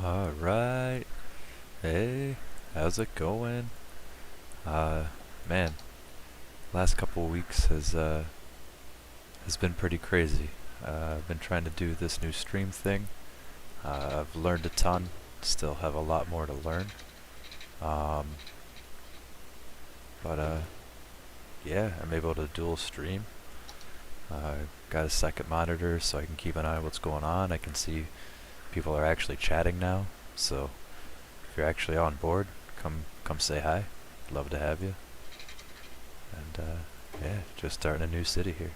Alright. Hey, how's it going? Uh, Man, last couple weeks has been pretty crazy. I've been trying to do this new stream thing. I've learned a ton, still have a lot more to learn. Um, but yeah, I'm able to dual stream. Got a second monitor so I can keep an eye on what's going on. I can see people are actually chatting now, so if you're actually on board, come say hi. Love to have you. And yeah, just starting a new city here.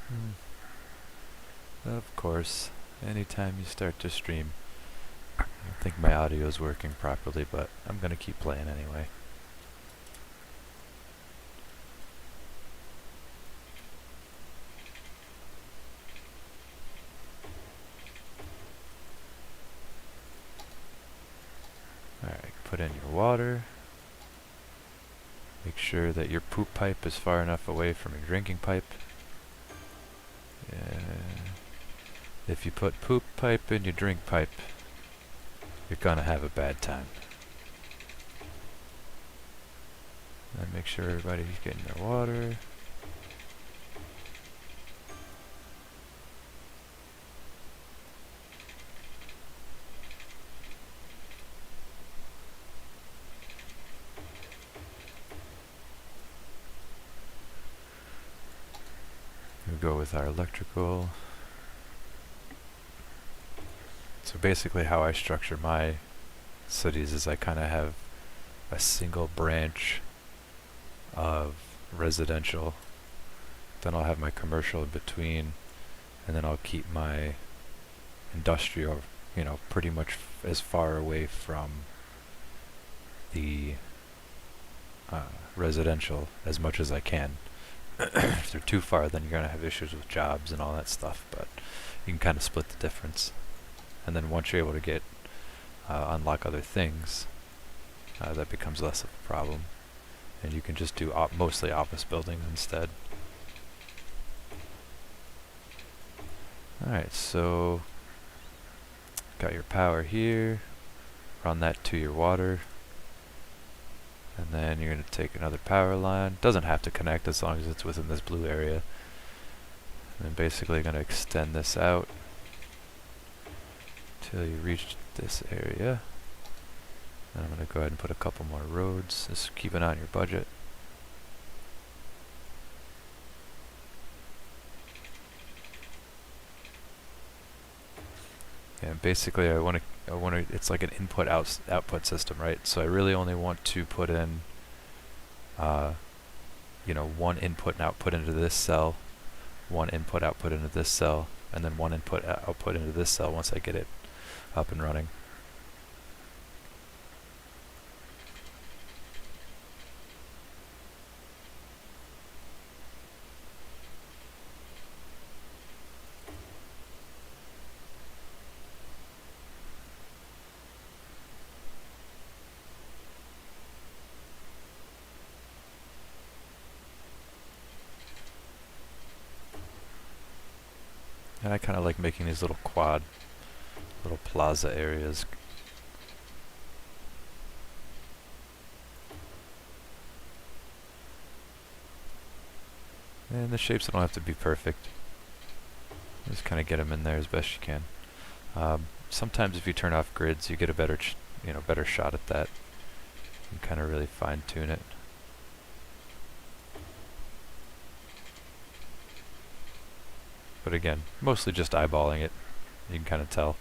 Hmm. Of course, anytime you start to stream, I don't think my audio is working properly, but I'm gonna keep playing anyway. Alright, put in your water. Make sure that your poop pipe is far enough away from your drinking pipe. If you put poop pipe in your drink pipe, you're gonna have a bad time. And make sure everybody's getting their water. We'll go with our electrical. So basically how I structure my cities is I kind of have a single branch of residential, then I'll have my commercial in between, and then I'll keep my industrial, pretty much as far away from the residential as much as I can. If they're too far, then you're going to have issues with jobs and all that stuff, but you can kind of split the difference. And then once you're able to get unlock other things, that becomes less of a problem. And you can just do mostly office buildings instead. Alright, so got your power here. Run that to your water. And then you're going to take another power line. Doesn't have to connect as long as it's within this blue area. And then basically going to extend this out till you reach this area. And I'm going to go ahead and put a couple more roads. Just keep it on your budget. And basically I want to, it's like an output system, right? So I really only want to put in, one input and output into this cell, one input output into this cell, and then one input output into this cell once I get it up and running. And I kind of like making these little little plaza areas. And the shapes don't have to be perfect. Just kind of get them in there as best you can. Sometimes if you turn off grids, you get a better, better shot at that. You kind of really fine tune it. But again, mostly just eyeballing it. You can kind of tell.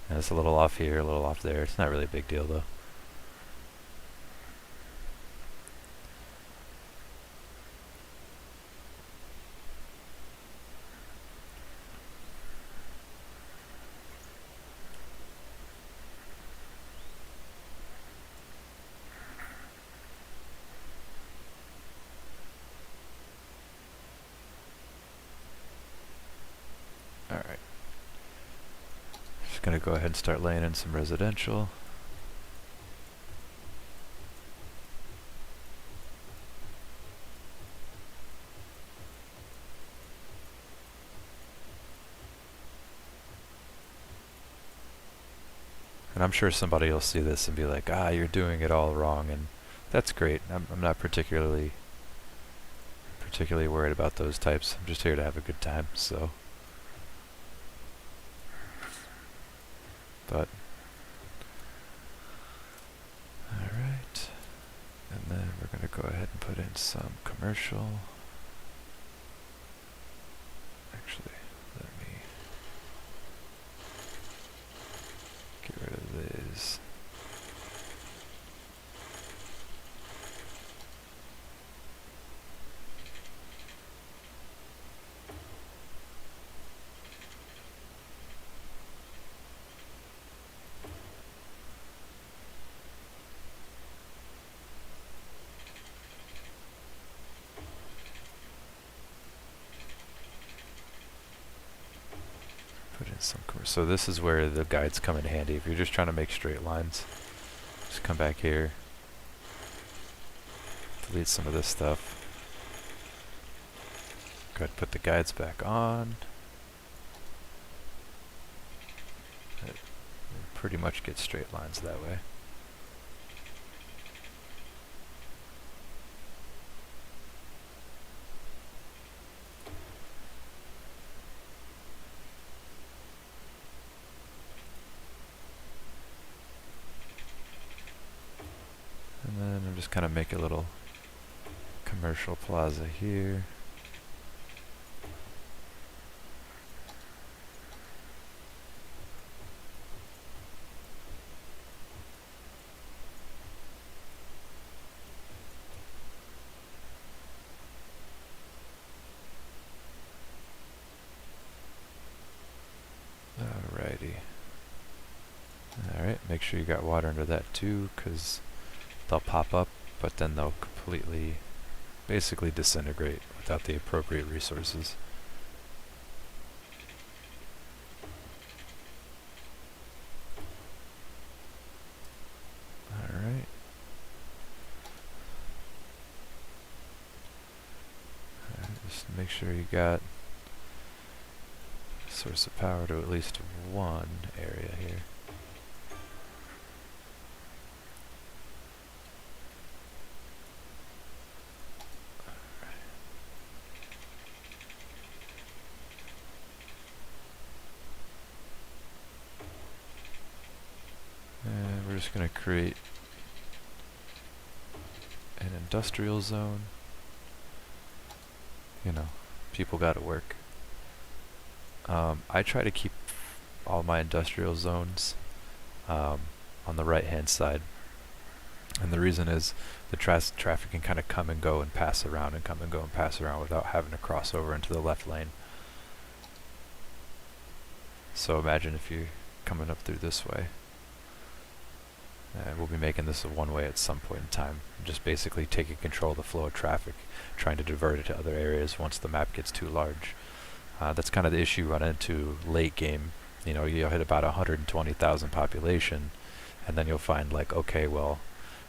And it's a little off here, a little off there. It's not really a big deal though. Alright. Just gonna go ahead and start laying in some residential. And I'm sure somebody will see this and be like, you're doing it all wrong, and that's great. I'm not particularly worried about those types. I'm just here to have a good time, so. But, alright. And then we're going to go ahead and put in some commercial. Actually, let me get rid of these. Put in some commercial. So this is where the guides come in handy. If you're just trying to make straight lines, just come back here, delete some of this stuff. Go ahead and put the guides back on. It pretty much get straight lines that way. And then I'm just kind of make a little commercial plaza here. Alrighty. Alright, make sure you got water under that too, because they'll pop up, but then they'll completely, basically disintegrate without the appropriate resources. Alright. Just make sure you got source of power to at least one area here. And we're just going to create an industrial zone. You know, people gotta work. I try to keep all my industrial zones on the right hand side, and the reason is the traffic can kind of come and go and pass around and come and go and pass around without having to cross over into the left lane. So imagine if you're coming up through this way, and we'll be making this a one-way at some point in time, just basically taking control of the flow of traffic, trying to divert it to other areas once the map gets too large. That's kind of the issue you run into late game. You know, you'll hit about 120,000 population, and then you'll find like, okay, well,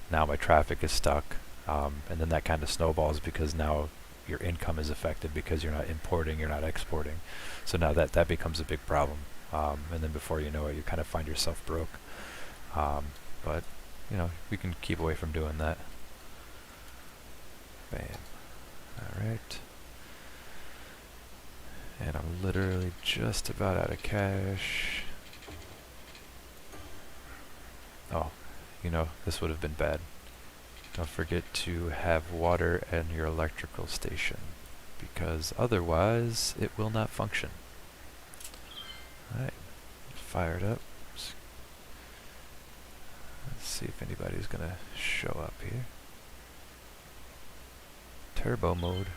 now my traffic is stuck, and then that kind of snowballs because now your income is affected because you're not importing, you're not exporting. So now that becomes a big problem. And then before you know it, you kind of find yourself broke. But you know, we can keep away from doing that. Bam. All right. And I'm literally just about out of cash. Oh, you know, this would have been bad. Don't forget to have water in your electrical station, because otherwise it will not function. Alright, fire it up. Let's see if anybody's gonna show up here. Turbo mode.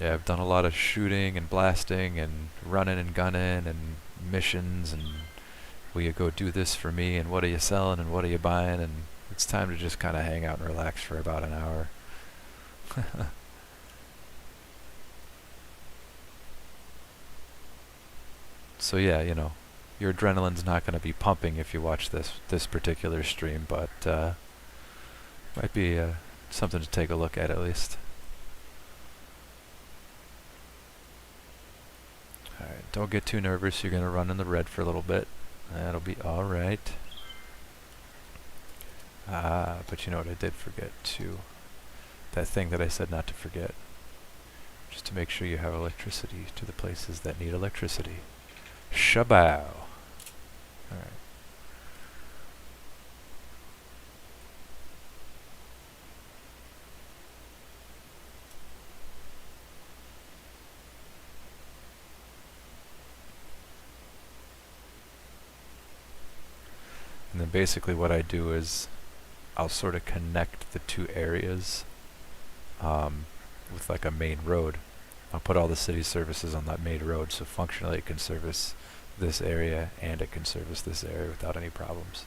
Yeah, I've done a lot of shooting and blasting and running and gunning and missions and will you go do this for me and what are you selling and what are you buying, and it's time to just kind of hang out and relax for about an hour. So yeah, you know, your adrenaline's not going to be pumping if you watch this particular stream, but might be something to take a look at least. Alright, don't get too nervous. You're going to run in the red for a little bit. That'll be alright. But you know what I did forget too? That thing that I said not to forget. Just to make sure you have electricity to the places that need electricity. Shabow! Alright. And then basically what I do is I'll sort of connect the two areas with like a main road. I'll put all the city services on that main road, so functionally it can service this area and it can service this area without any problems.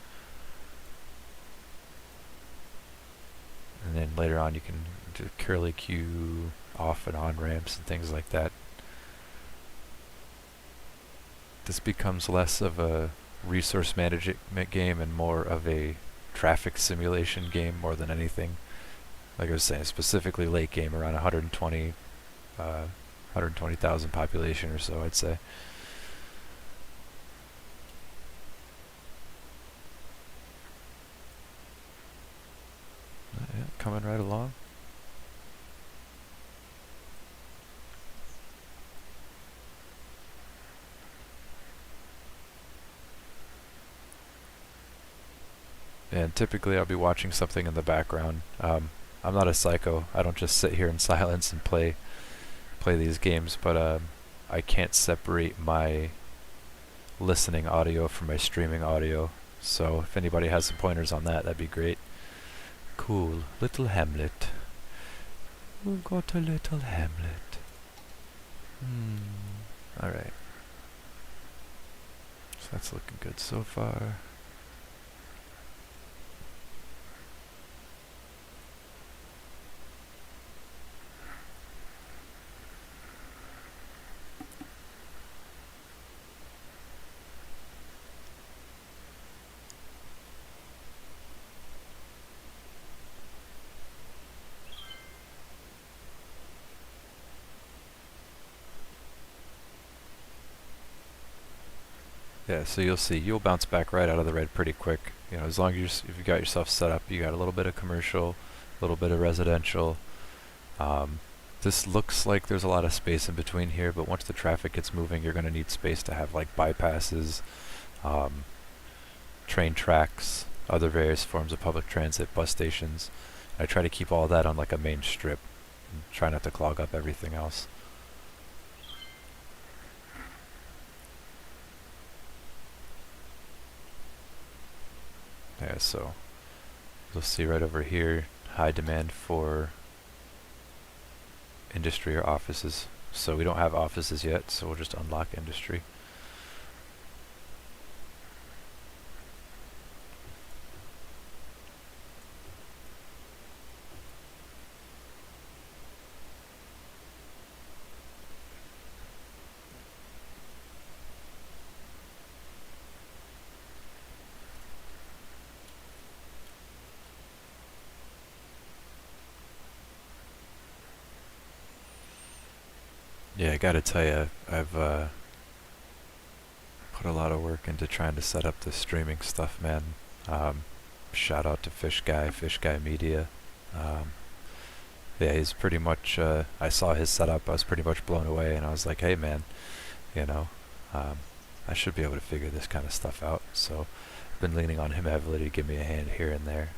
And then later on you can do curly Q off and on ramps and things like that. This becomes less of a resource management game and more of a traffic simulation game more than anything. Like I was saying, specifically late game, around 120,000 population or so, I'd say. Yeah, coming right along. And typically I'll be watching something in the background. I'm not a psycho. I don't just sit here in silence and play these games, but I can't separate my listening audio from my streaming audio. So if anybody has some pointers on that, that'd be great. Cool. Little hamlet. We've got a little hamlet. Alright. So that's looking good so far. Yeah, so you'll see, you'll bounce back right out of the red pretty quick. You know, as long as if you got yourself set up, you got a little bit of commercial, a little bit of residential. This looks like there's a lot of space in between here, but once the traffic gets moving, you're going to need space to have like bypasses, train tracks, other various forms of public transit, bus stations. I try to keep all that on like a main strip and try not to clog up everything else. Yeah, so you'll see right over here, high demand for industry or offices. So we don't have offices yet, so we'll just unlock industry. Yeah, I gotta tell you, I've put a lot of work into trying to set up this streaming stuff, man. Um, Shout out to Fish Guy Media. Um, yeah, he's pretty much. I saw his setup. I was pretty much blown away, and I was like, "Hey, man, you know, um, I should be able to figure this kind of stuff out." So, I've been leaning on him heavily to give me a hand here and there.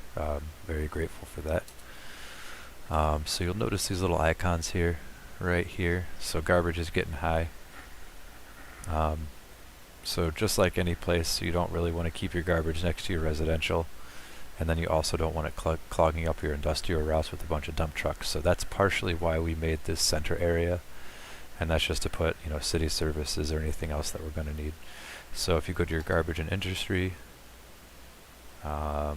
Very grateful for that. So you'll notice these little icons here, right here. So garbage is getting high. So just like any place, you don't really want to keep your garbage next to your residential, and then you also don't want it clogging up your industrial routes with a bunch of dump trucks. So that's partially why we made this center area, and that's just to put, city services or anything else that we're going to need. So if you go to your garbage and industry, I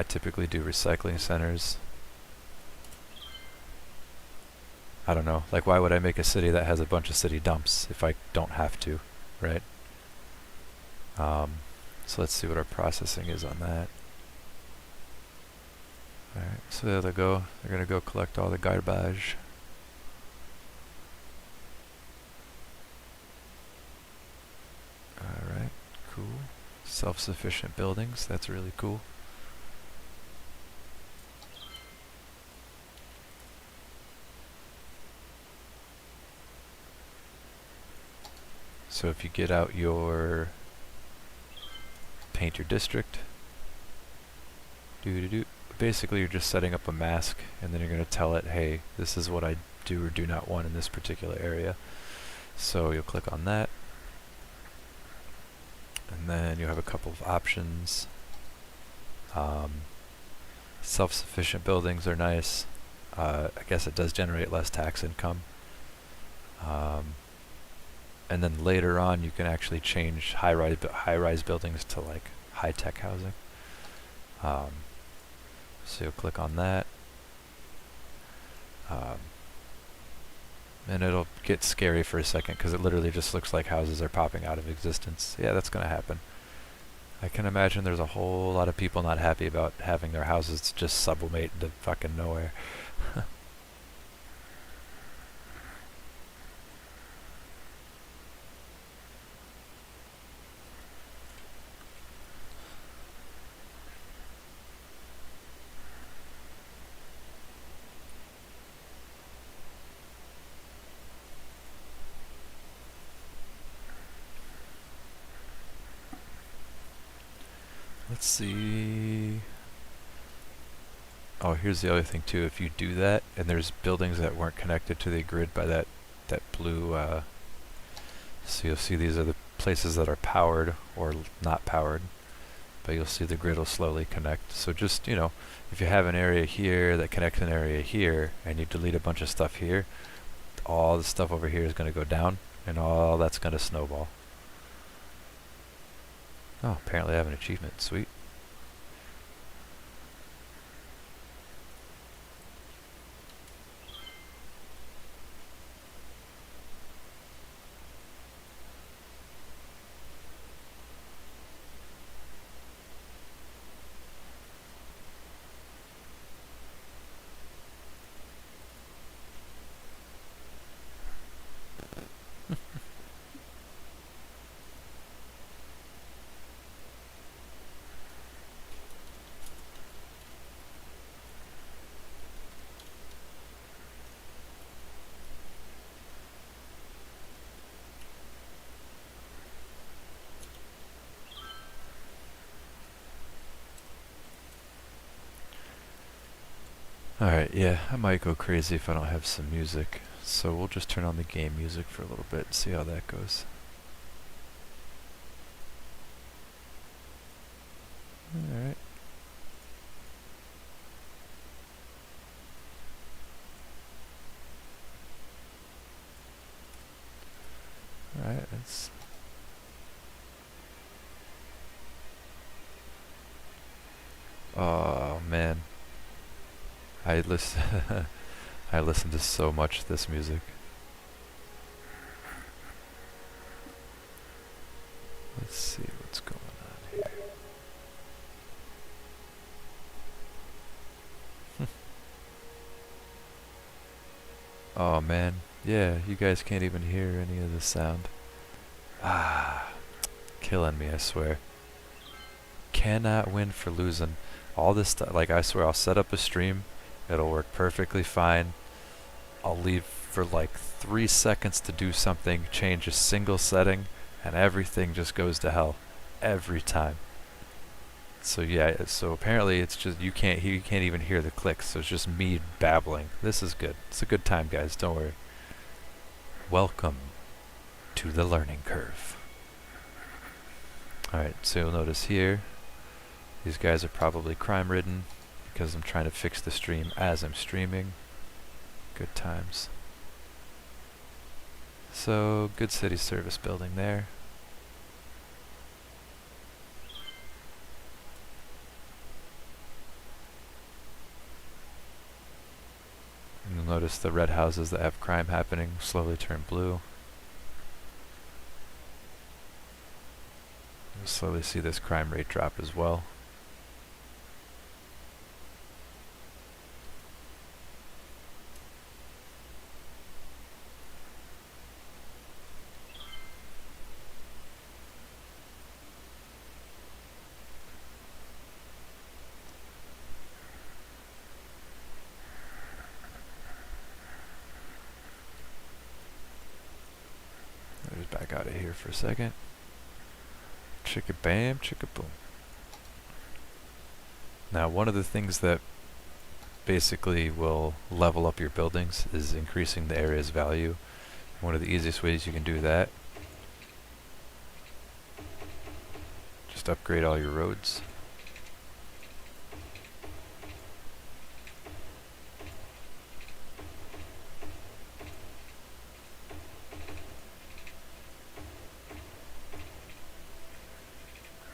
typically do recycling centers. I don't know, like why would I make a city that has a bunch of city dumps if I don't have to, right? So let's see what our processing is on that. Alright, so there they go. They're going to go collect all the garbage. Alright, cool. Self-sufficient buildings, that's really cool. So if you get out your paint your district, basically you're just setting up a mask, and then you're going to tell it, hey, this is what I do or do not want in this particular area. So you'll click on that, and then you have a couple of options. Self-sufficient buildings are nice. I guess it does generate less tax income. And then later on you can actually change high-rise buildings to like high-tech housing. So you'll click on that. And it'll get scary for a second because it literally just looks like houses are popping out of existence. Yeah, that's going to happen. I can imagine there's a whole lot of people not happy about having their houses just sublimate into fucking nowhere. Let's see. Oh, here's the other thing too. If you do that, and there's buildings that weren't connected to the grid by that blue, so you'll see these are the places that are powered or not powered, but you'll see the grid will slowly connect. So just, if you have an area here that connects an area here, and you delete a bunch of stuff here, all the stuff over here is going to go down, and all that's going to snowball. Oh, apparently I have an achievement. Sweet. Alright, yeah, I might go crazy if I don't have some music. So we'll just turn on the game music for a little bit and see how that goes. Alright. Alright, it's... Oh, man. I listen I listen to so much this music. Let's see what's going on here. Oh man, Yeah, you guys can't even hear any of the sound. Ah, killing me, I swear. Cannot win for losing. All this stuff, like I swear, I'll set up a stream. It'll work perfectly fine. I'll leave for like 3 seconds to do something, change a single setting, and everything just goes to hell. Every time. So yeah, so apparently it's just you can't even hear the clicks, so it's just me babbling. This is good. It's a good time, guys, don't worry. Welcome to the learning curve. Alright, so you'll notice here, these guys are probably crime-ridden because I'm trying to fix the stream as I'm streaming. Good times. So, good city service building there. And you'll notice the red houses that have crime happening slowly turn blue. You'll slowly see this crime rate drop as well. I'll just back out of here for a second. Chicka bam, chicka boom. Now, one of the things that basically will level up your buildings is increasing the area's value. One of the easiest ways you can do that, just upgrade all your roads.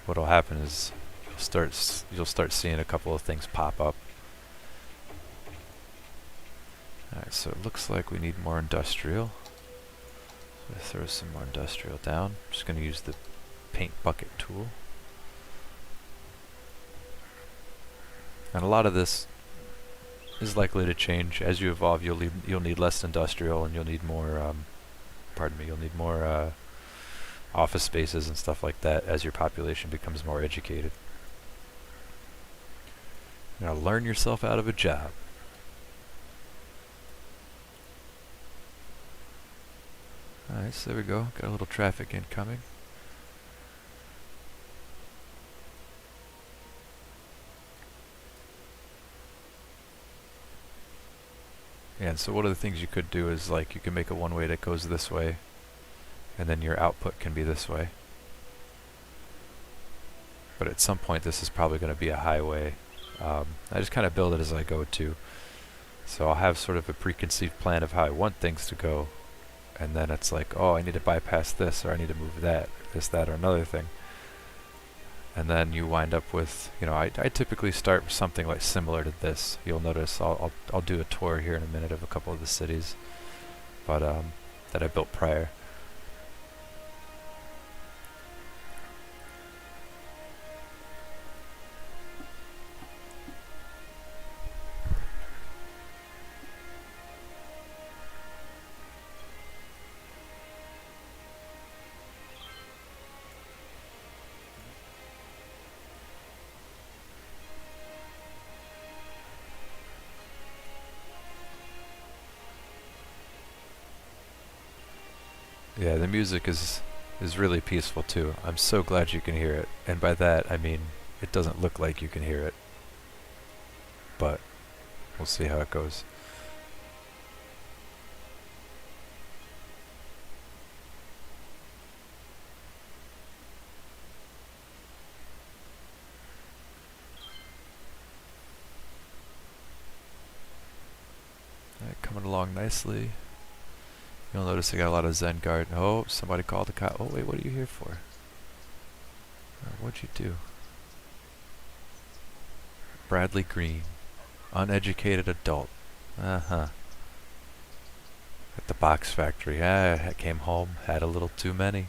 What'll happen is you'll start seeing a couple of things pop up. Alright, so it looks like we need more industrial. So throw some more industrial down. I'm just going to use the paint bucket tool. And a lot of this is likely to change as you evolve. You'll need less industrial, and you'll need more. You'll need more office spaces and stuff like that as your population becomes more educated. Now learn yourself out of a job. Alright, so there we go. Got a little traffic incoming. And so one of the things you could do is like you can make a one-way that goes this way, and then your output can be this way. But at some point this is probably going to be a highway. I just kind of build it as I go too. So I'll have sort of a preconceived plan of how I want things to go, and then it's like, oh, I need to bypass this, or I need to move that, this, that, or another thing. And then you wind up with, you know, I typically start with something like similar to this. You'll notice I'll do a tour here in a minute of a couple of the cities, but that I built prior. Yeah, the music is really peaceful too. I'm so glad you can hear it. And by that, I mean, it doesn't look like you can hear it. But we'll see how it goes. Alright, coming along nicely. You'll notice I got a lot of Zen Guard. Oh, somebody called the cop. Oh wait, what are you here for? What'd you do? Bradley Green. Uneducated adult. Uh-huh. At the box factory. I came home, had a little too many.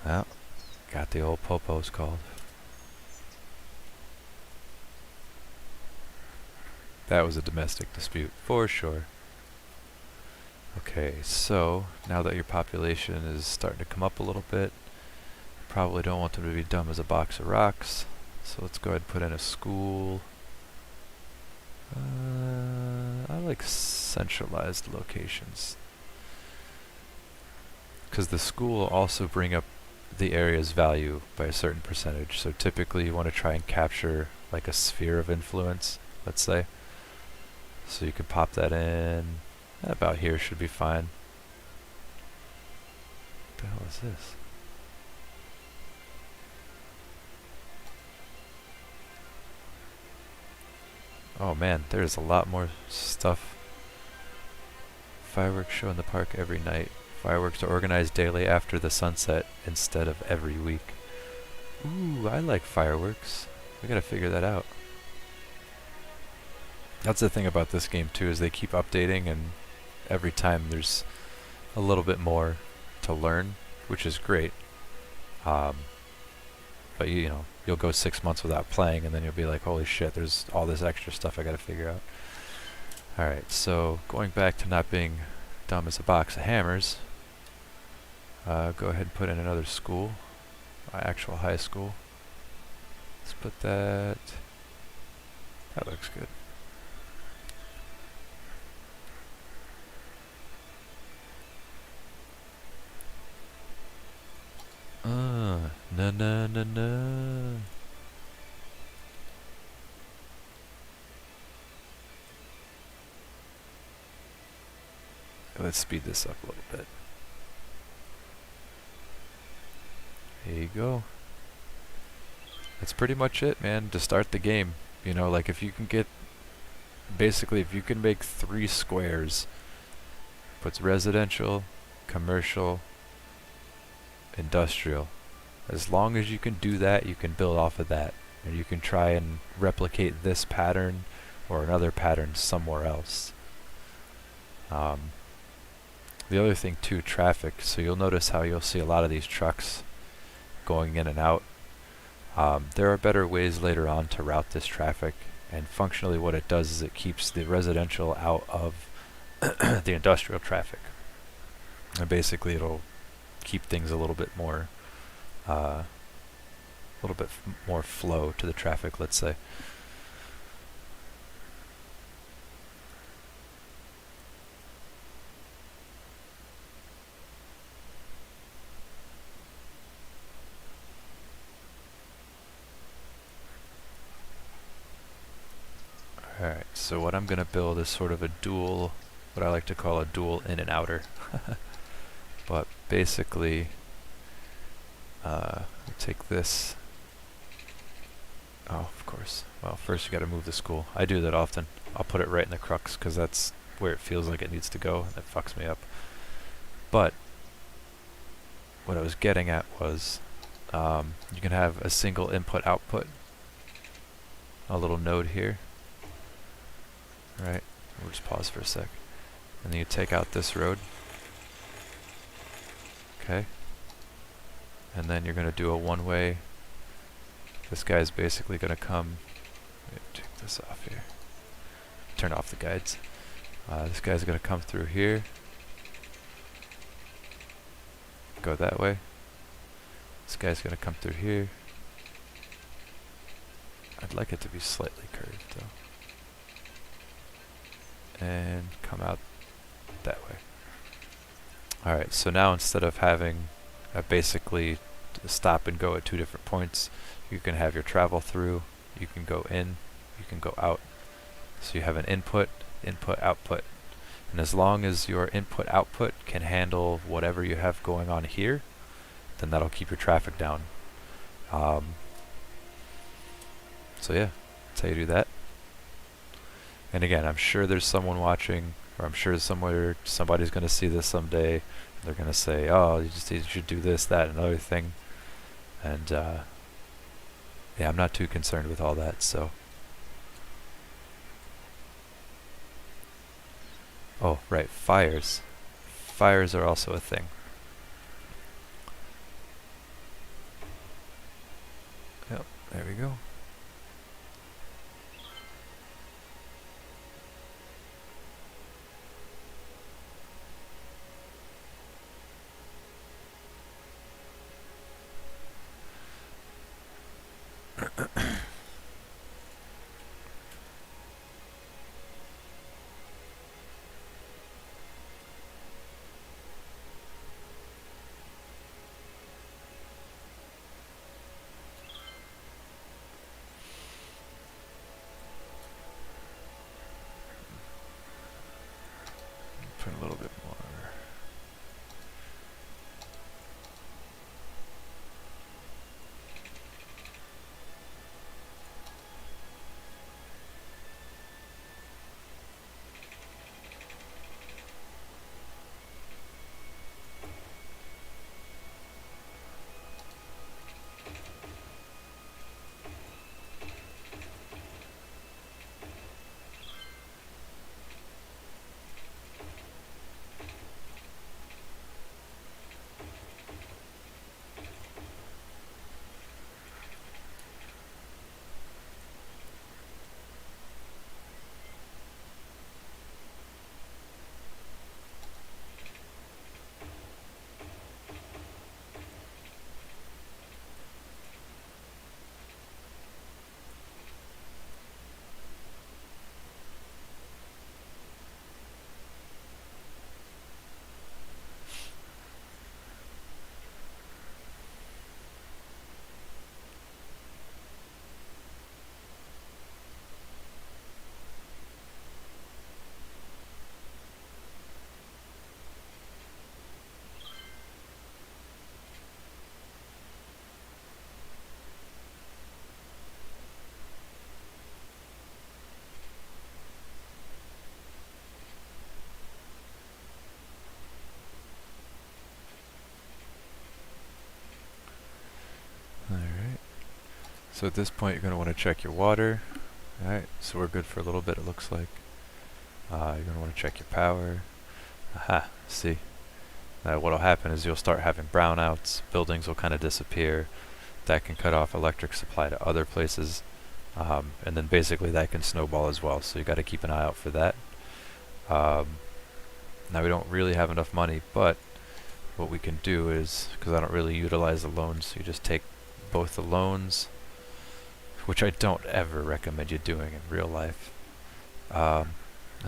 Well, got the old popos called. That was a domestic dispute, for sure. Okay, so now that your population is starting to come up a little bit, probably don't want them to be dumb as a box of rocks. So let's go ahead and put in a school. I like centralized locations, because the school will also bring up the area's value by a certain percentage. So typically you want to try and capture like a sphere of influence, let's say. So you can pop that in. About here should be fine. What the hell is this? Oh man, there's a lot more stuff. Fireworks show in the park every night. Fireworks are organized daily after the sunset instead of every week. Ooh, I like fireworks. We gotta figure that out. That's the thing about this game too, is they keep updating, and every time there's a little bit more to learn, which is great. But you know, you'll go 6 months without playing, and then you'll be like, holy shit, there's all this extra stuff I gotta figure out. Alright, so going back to not being dumb as a box of hammers, go ahead and put in another school, my actual high school. Let's put that. That looks good. No, no, no, no. Let's speed this up a little bit. There you go. That's pretty much it, man, to start the game. You know, like if you can get, basically if you can make 3 squares, puts residential, commercial, industrial. As long as you can do that, you can build off of that. And you can try and replicate this pattern or another pattern somewhere else. The other thing too, traffic. So you'll notice how you'll see a lot of these trucks going in and out. There are better ways later on to route this traffic, and functionally what it does is it keeps the residential out of the industrial traffic. And basically it'll keep things a little bit more flow to the traffic, let's say. Alright, so what I'm going to build is sort of a dual, what I like to call a dual in and outer. But basically, take this. Oh, of course. Well, first you got to move the school. I do that often. I'll put it right in the crux because that's where it feels like it needs to go, and it fucks me up. But what I was getting at was, you can have a single input-output, a little node here. Right, we'll just pause for a sec. And then you take out this road. Okay. And then you're going to do a one-way. This guy's basically going to come. Let me take this off here. Turn off the guides. This guy's going to come through here. Go that way. This guy's going to come through here. I'd like it to be slightly curved though. And come out that way. Alright, so now instead of having basically stop and go at 2 different points, you can have your travel through, you can go in, you can go out. So you have an input, input, output. And as long as your input, output can handle whatever you have going on here, then that'll keep your traffic down. So yeah, that's how you do that. And again, I'm sure there's someone watching, or I'm sure somewhere somebody's going to see this someday. They're going to say, oh, you should do this, that, and another thing. And yeah, I'm not too concerned with all that, so. Oh, right, fires. Fires are also a thing. Yep, there we go. Put a little bit more. Alright. So at this point you're going to want to check your water. Alright, so we're good for a little bit, it looks like. You're going to want to check your power. Aha, see. What'll happen is you'll start having brownouts, buildings will kind of disappear. That can cut off electric supply to other places. And then basically that can snowball as well, so you got to keep an eye out for that. Now we don't really have enough money, but what we can do is, because I don't really utilize the loans, you just take both the loans, which I don't ever recommend you doing in real life. And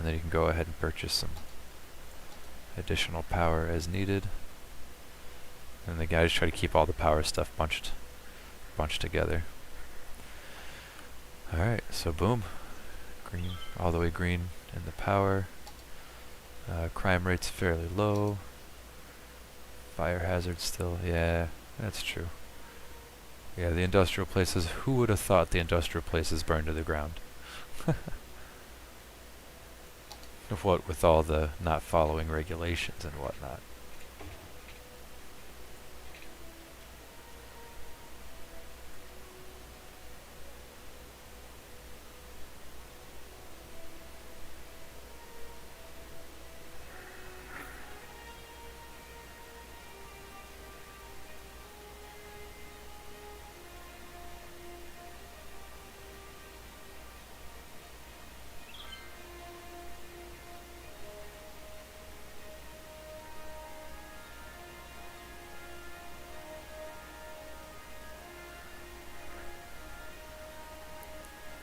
then you can go ahead and purchase some additional power as needed. And the guys try to keep all the power stuff bunched together. Alright, so boom. Green, all the way green in the power. Crime rate's fairly low. Fire hazard still, yeah, that's true. Yeah, the industrial places, who would have thought the industrial places burned to the ground? What with all the not following regulations and whatnot.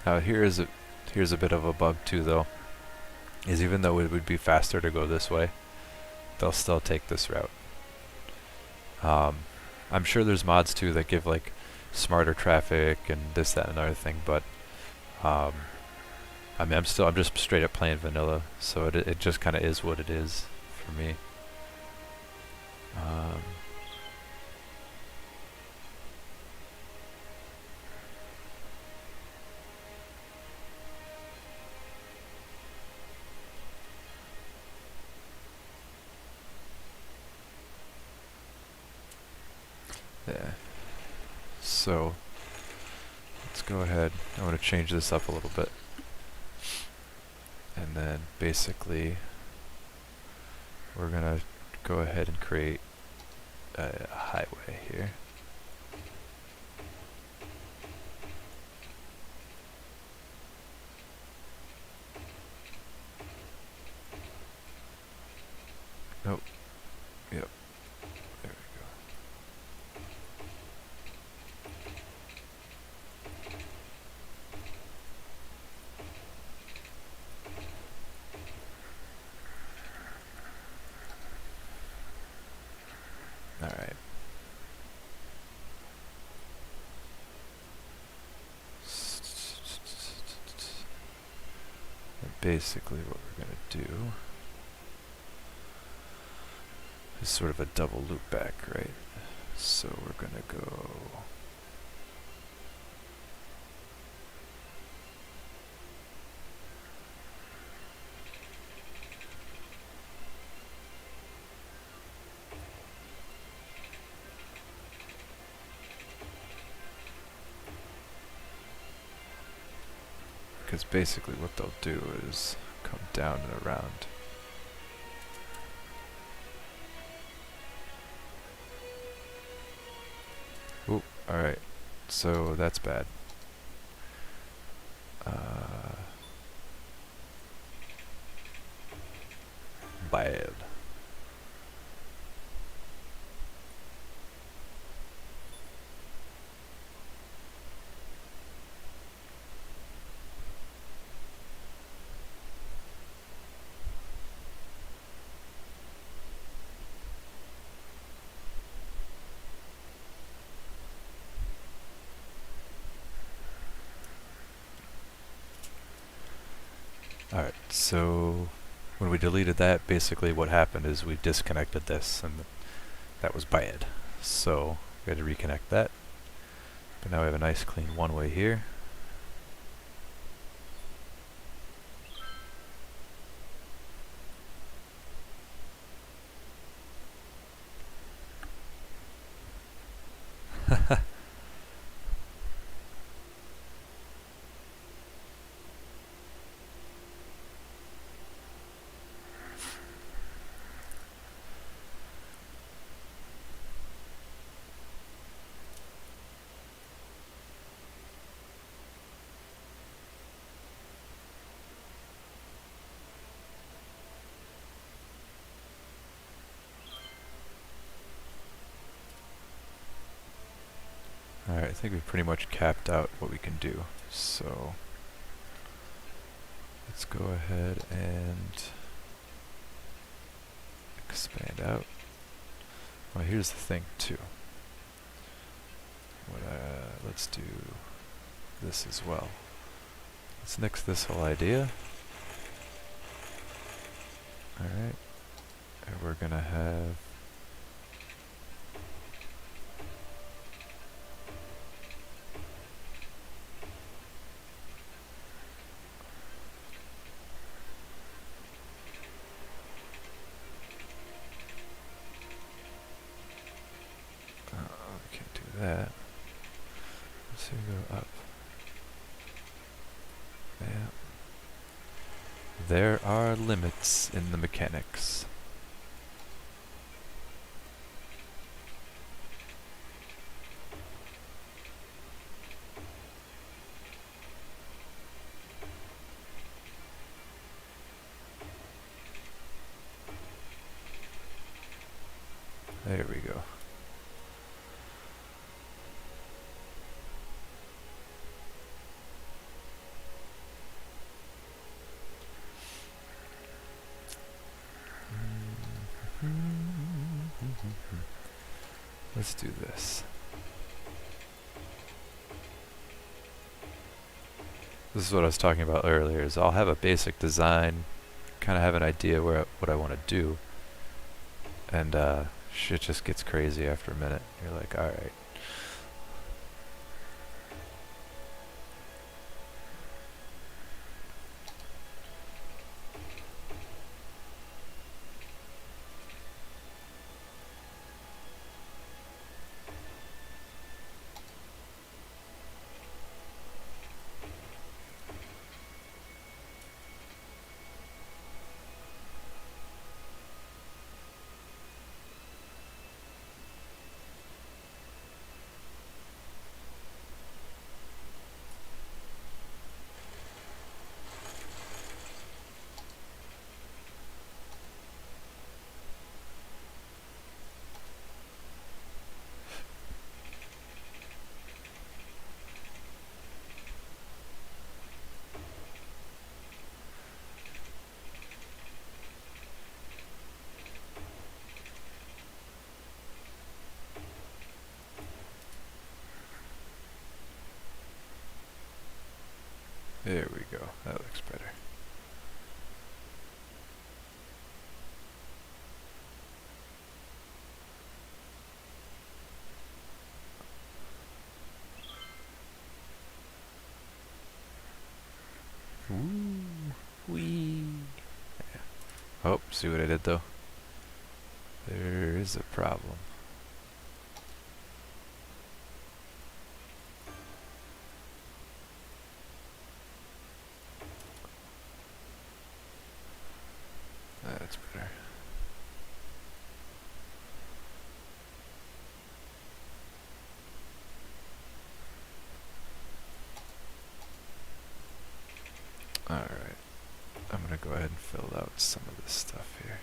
Now here's a bit of a bug too though, is even though it would be faster to go this way, they'll still take this route. I'm sure there's mods too that give like smarter traffic and this, that, and another thing, but I mean I'm just straight up playing vanilla, so it just kind of is what it is for me. Yeah. So let's go ahead. I want to change this up a little bit. And then basically we're going to go ahead and create a highway here. Nope. Yep. There we go. basically what we're going to do is sort of a double loop back, right? So we're going to go because basically what they'll do is come down and around. Oop, alright, so that's bad. Bad. Alright, so when we deleted that, basically what happened is we disconnected this, and that was bad. So we had to reconnect that. But now we have a nice clean one-way here. Alright, I think we've pretty much capped out what we can do. So let's go ahead and expand out. Well, here's the thing too. Let's do this as well. Let's nix this whole idea. Alright, and we're gonna have we can't do that. Let's see, go up. Yeah. There are limits in the mechanics. There we go. Let's do this. This is what I was talking about earlier, is I'll have a basic design, kind of have an idea what I want to do, and shit just gets crazy after a minute. You're like, alright. There we go. That looks better. Oh, see what I did though? There is a problem. That's better. Alright, I'm gonna go ahead and fill out some of this stuff here.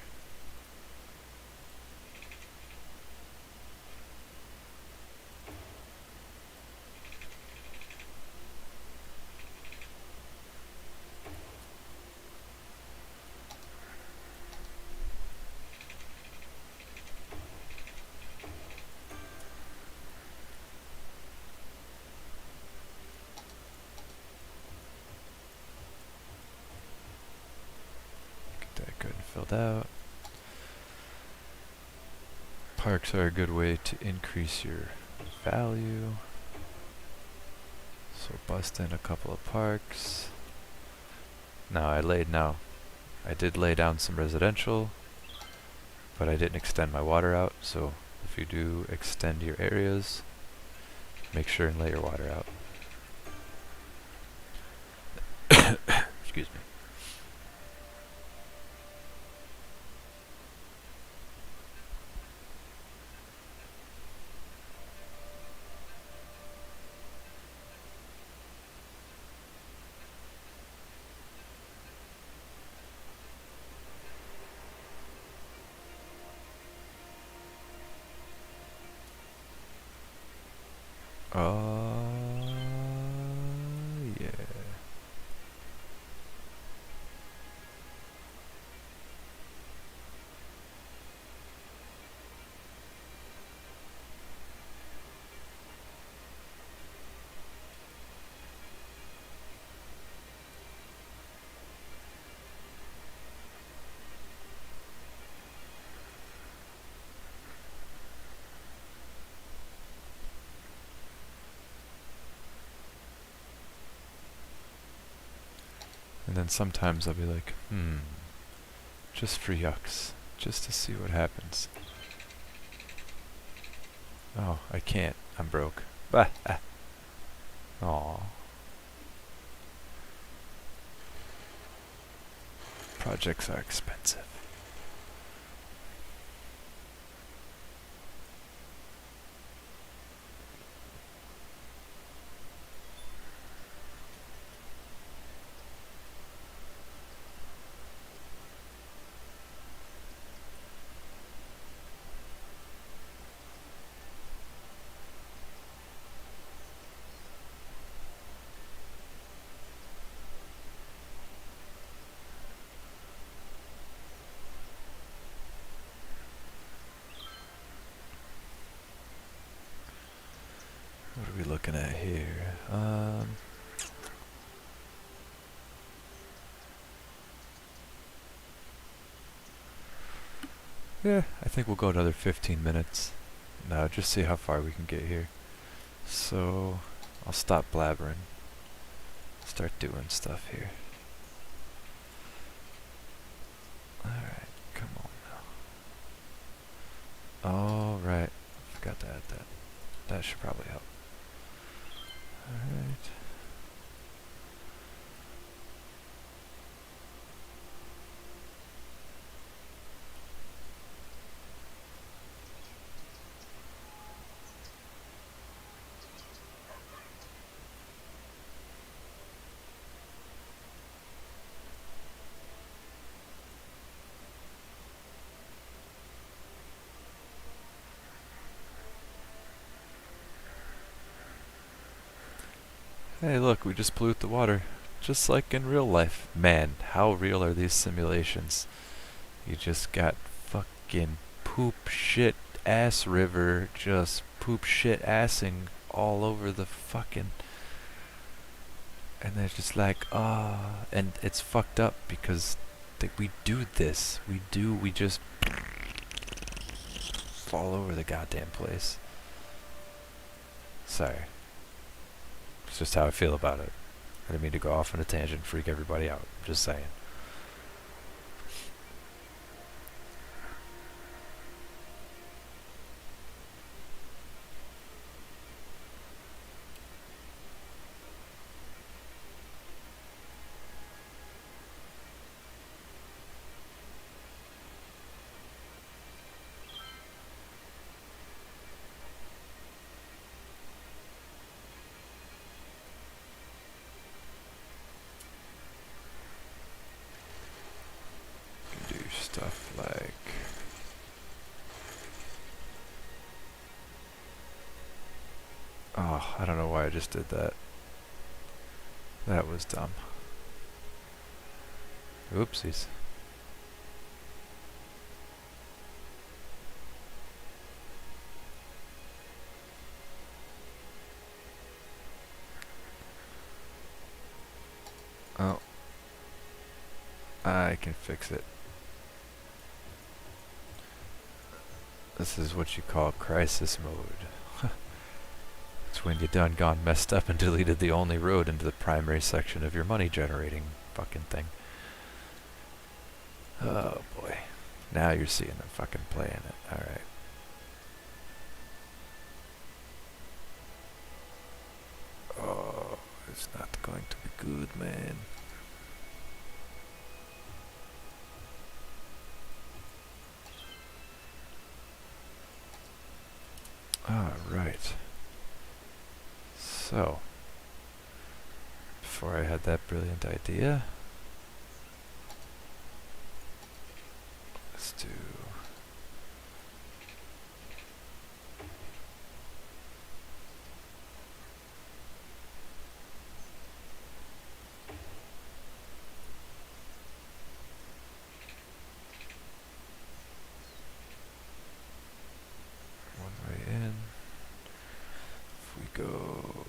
Get that good and filled out. Parks are a good way to increase your value. So bust in a couple of parks. I did lay down some residential, but I didn't extend my water out, so if you do extend your areas, make sure and lay your water out. Excuse me. Yeah. And then sometimes I'll be like, just for yucks, just to see what happens. Oh, I can't. I'm broke. Bah. Aw. Projects are expensive. What are we looking at here? Yeah, I think we'll go another 15 minutes. Now, just see how far we can get here. So, I'll stop blabbering. Start doing stuff here. Alright, come on now. Alright, forgot to add that. That should probably help. Alright. Hey look, we just pollute the water. Just like in real life. Man, how real are these simulations? You just got fucking poop shit ass river just poop shit assing all over the fucking... And they're just like, and it's fucked up because we do this. We just fall over the goddamn place. Sorry. It's just how I feel about it. I didn't mean to go off on a tangent and freak everybody out. I'm just saying. I don't know why I just did that. That was dumb. Oopsies. Oh. I can fix it. This is what you call crisis mode. It's when you done gone messed up and deleted the only road into the primary section of your money generating fucking thing. Oh boy. Now you're seeing them fucking playing it. Alright. Oh, it's not going to be good, man. Alright. So, before I had that brilliant idea, let's do one way in. If we go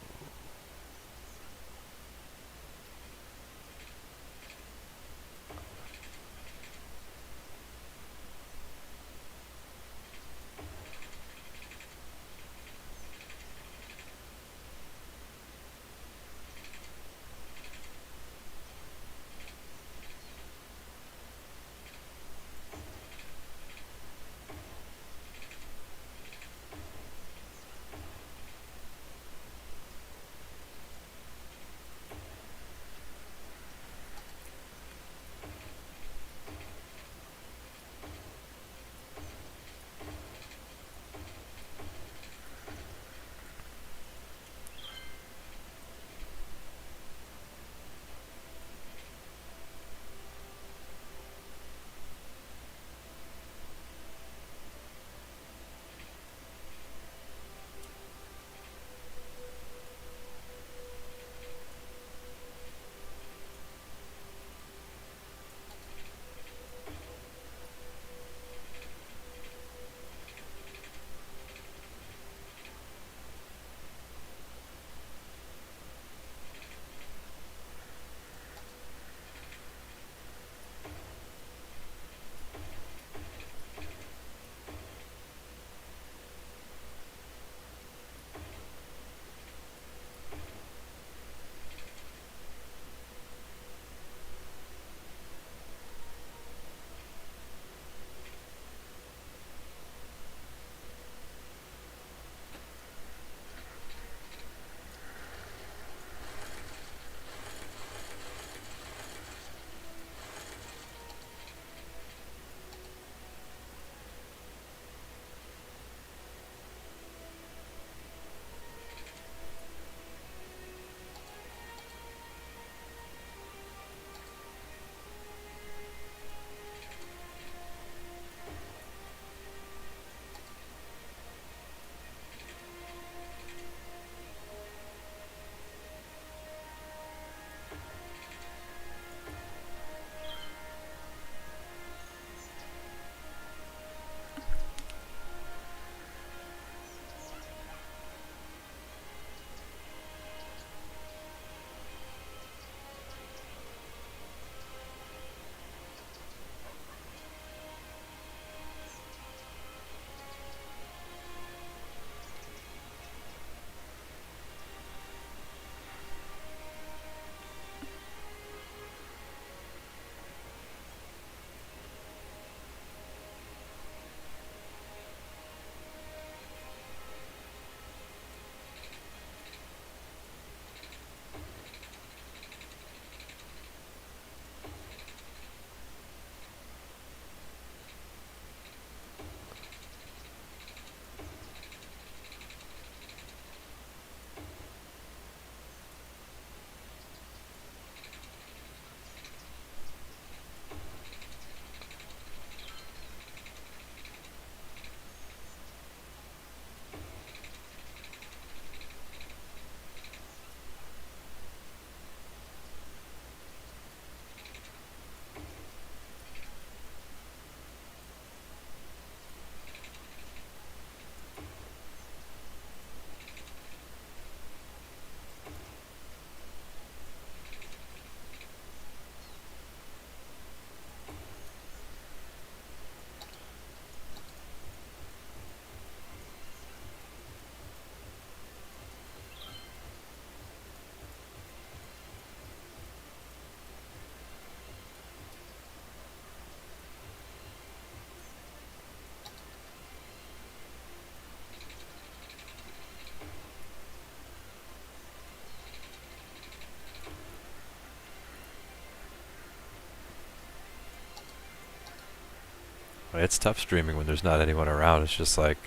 It's tough streaming when there's not anyone around. It's just like,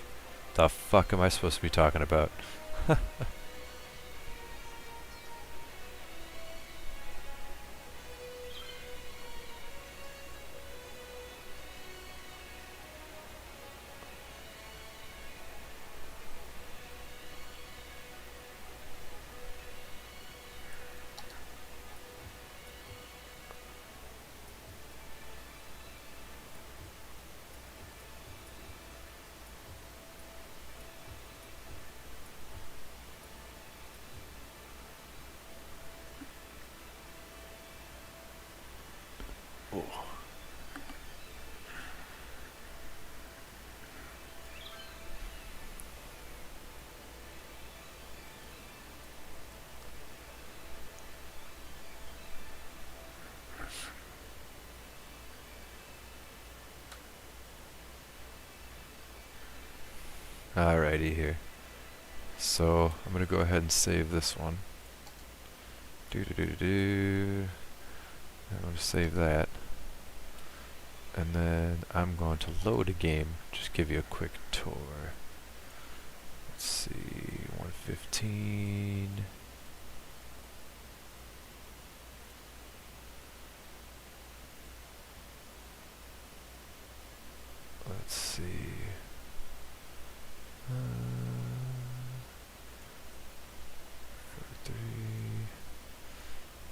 the fuck am I supposed to be talking about? Oh. Alrighty here. So I'm gonna go ahead and save this one. I'm gonna save that. And then I'm going to load a game. Just give you a quick tour. Let's see, 115. Let's see.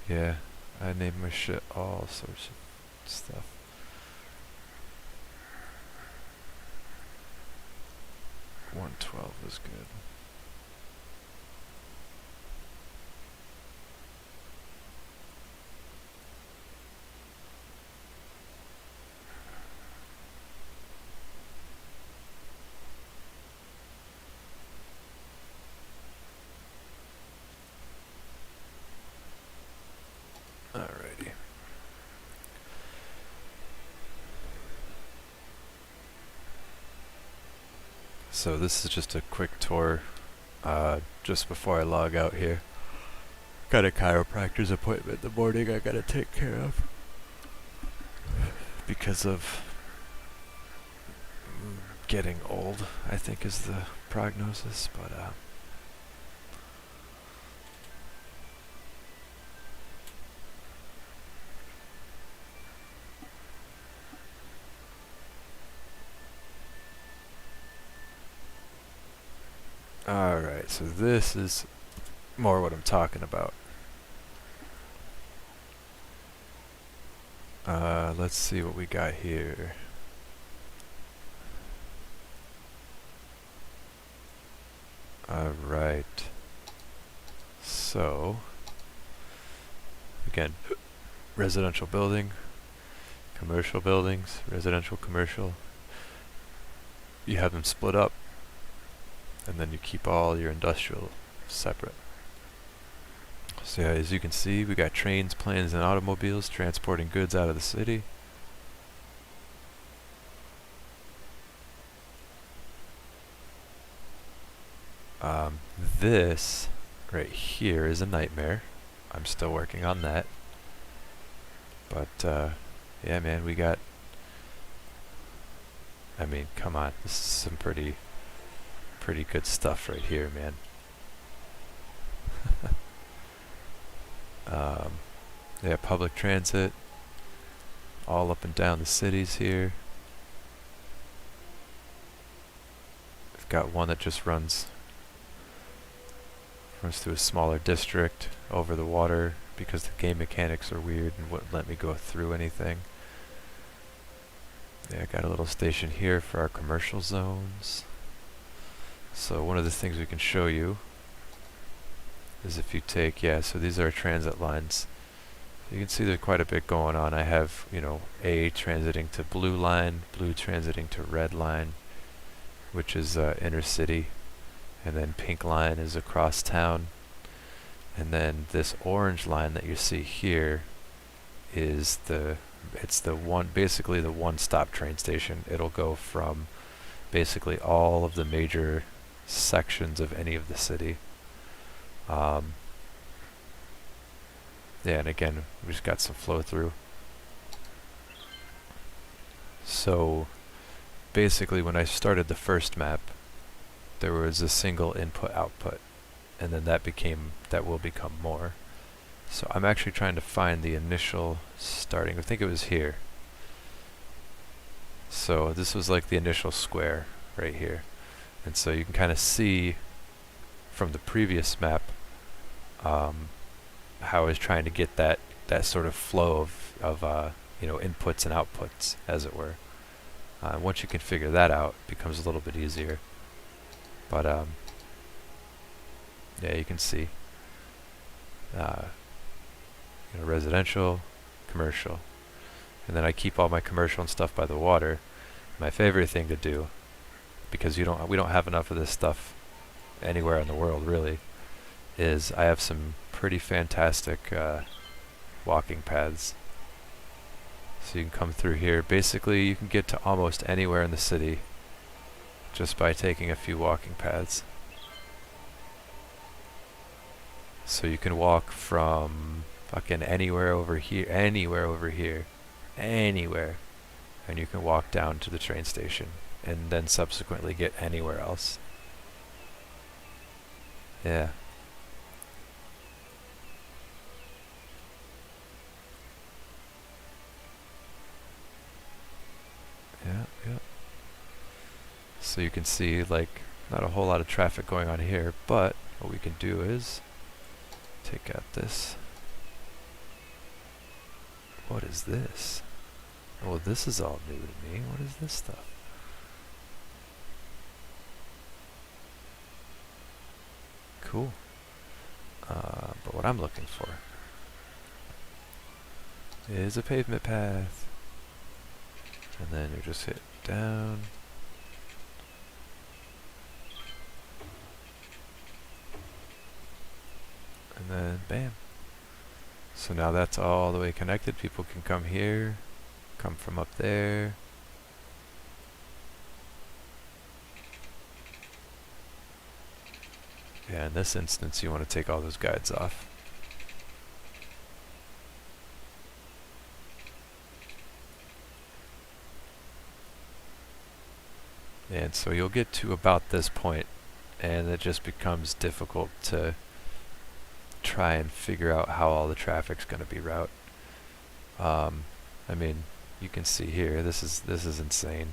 Yeah, I named my shit all sorts of stuff. $112 was good. Alrighty. So this is just a quick tour just before I log out here. Got a chiropractor's appointment in the morning I gotta take care of because of getting old, I think is the prognosis, but alright, so this is more what I'm talking about. Let's see what we got here. Alright. So, again, residential building, commercial buildings, residential, commercial. You have them split up, and then you keep all your industrial separate. So yeah, as you can see, we got trains, planes, and automobiles transporting goods out of the city. This right here is a nightmare. I'm still working on that. But yeah, man, we got, I mean, come on, this is some pretty good stuff right here, man. Yeah, public transit all up and down the cities here. We've got one that just runs through a smaller district over the water because the game mechanics are weird and wouldn't let me go through anything. Yeah, I got a little station here for our commercial zones. So one of the things we can show you is if you take, yeah, so these are transit lines. You can see there's quite a bit going on. I have, you know, A transiting to blue line, blue transiting to red line, which is inner city, and then pink line is across town, and then this orange line that you see here is it's the one, basically the one-stop train station. It'll go from basically all of the major sections of any of the city. Yeah, and again, we just got some flow through. So basically when I started the first map, there was a single input-output, and then that will become more. So I'm actually trying to find the initial starting. I think it was here. So this was like the initial square right here. And so you can kind of see from the previous map how I was trying to get that sort of flow of inputs and outputs, as it were. Once you can figure that out, it becomes a little bit easier. But yeah, you can see residential, commercial, and then I keep all my commercial and stuff by the water. My favorite thing to do, because we don't have enough of this stuff anywhere in the world really, is I have some pretty fantastic walking paths. So you can come through here. Basically, you can get to almost anywhere in the city just by taking a few walking paths. So you can walk from fucking anywhere over here, and you can walk down to the train station, and then subsequently get anywhere else. Yeah. Yeah. So you can see, like, not a whole lot of traffic going on here, but what we can do is take out this. What is this? Oh, this is all new to me. What is this stuff? Cool. But what I'm looking for is a pavement path. And then you just hit down. And then bam. So now that's all the way connected. People can come here, come from up there. Yeah, in this instance you want to take all those guides off. And so you'll get to about this point, and it just becomes difficult to try and figure out how all the traffic's going to be routed. I mean, you can see here, this is insane.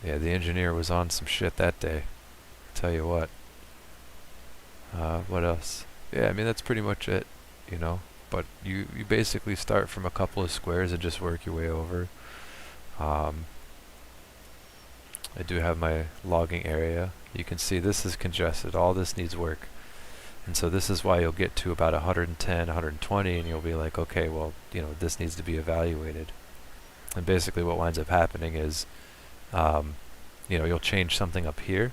Yeah, the engineer was on some shit that day. Tell you what. What else? Yeah, I mean that's pretty much it, you know. But you basically start from a couple of squares and just work your way over. I do have my logging area. You can see this is congested. All this needs work. And so this is why you'll get to about 110, 120, and you'll be like, okay, well, this needs to be evaluated. And basically what winds up happening is, you'll change something up here,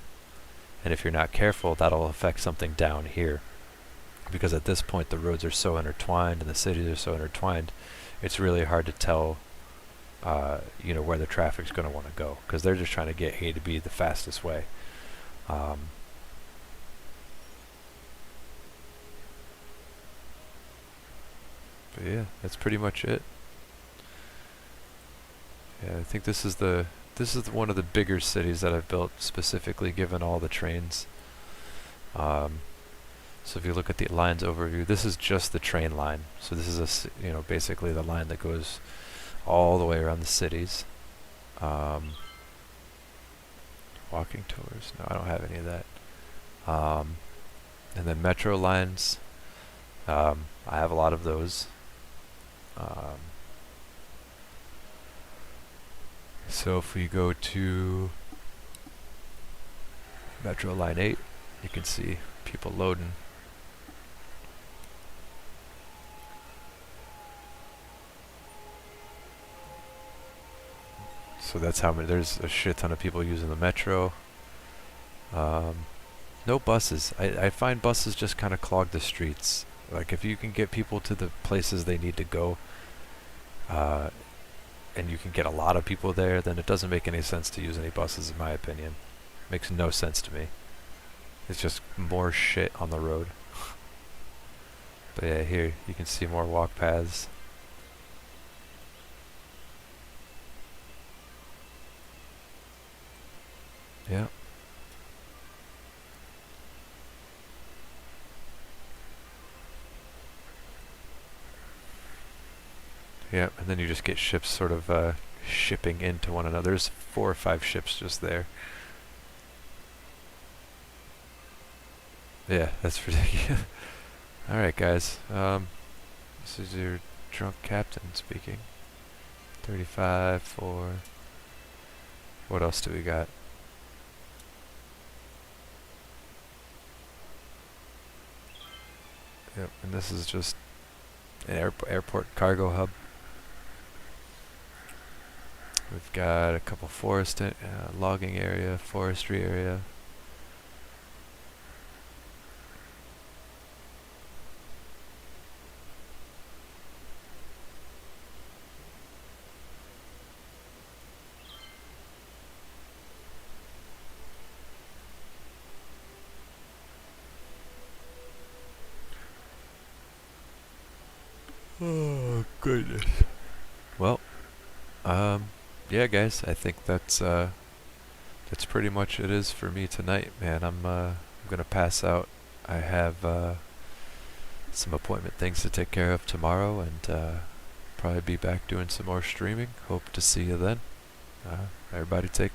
and if you're not careful, that'll affect something down here. Because at this point, the roads are so intertwined and the cities are so intertwined, it's really hard to tell where the traffic's going to want to go, because they're just trying to get A to B the fastest way. But yeah, that's pretty much it. Yeah, I think this is one of the bigger cities that I've built specifically given all the trains. So if you look at the lines overview, this is just the train line. So this is basically the line that goes all the way around the cities. Walking tours, no, I don't have any of that. And then metro lines, I have a lot of those. So if we go to Metro Line 8, you can see people loading. So that's how many, there's a shit ton of people using the metro. No buses. I find buses just kind of clog the streets. Like if you can get people to the places they need to go, and you can get a lot of people there, then it doesn't make any sense to use any buses, in my opinion. Makes no sense to me. It's just more shit on the road. But yeah, here you can see more walk paths. Yeah. Yeah, and then you just get ships sort of shipping into one another. There's 4 or 5 ships just there. Yeah, that's ridiculous. Alright guys, this is your drunk captain speaking. 35 for... What else do we got? Yep, and this is just an airport cargo hub. We've got a couple forest logging area, forestry area. Oh goodness. Well, yeah, guys, I think that's pretty much it is for me tonight, man. I'm gonna pass out. I have some appointment things to take care of tomorrow, and probably be back doing some more streaming. Hope to see you then. Everybody take care.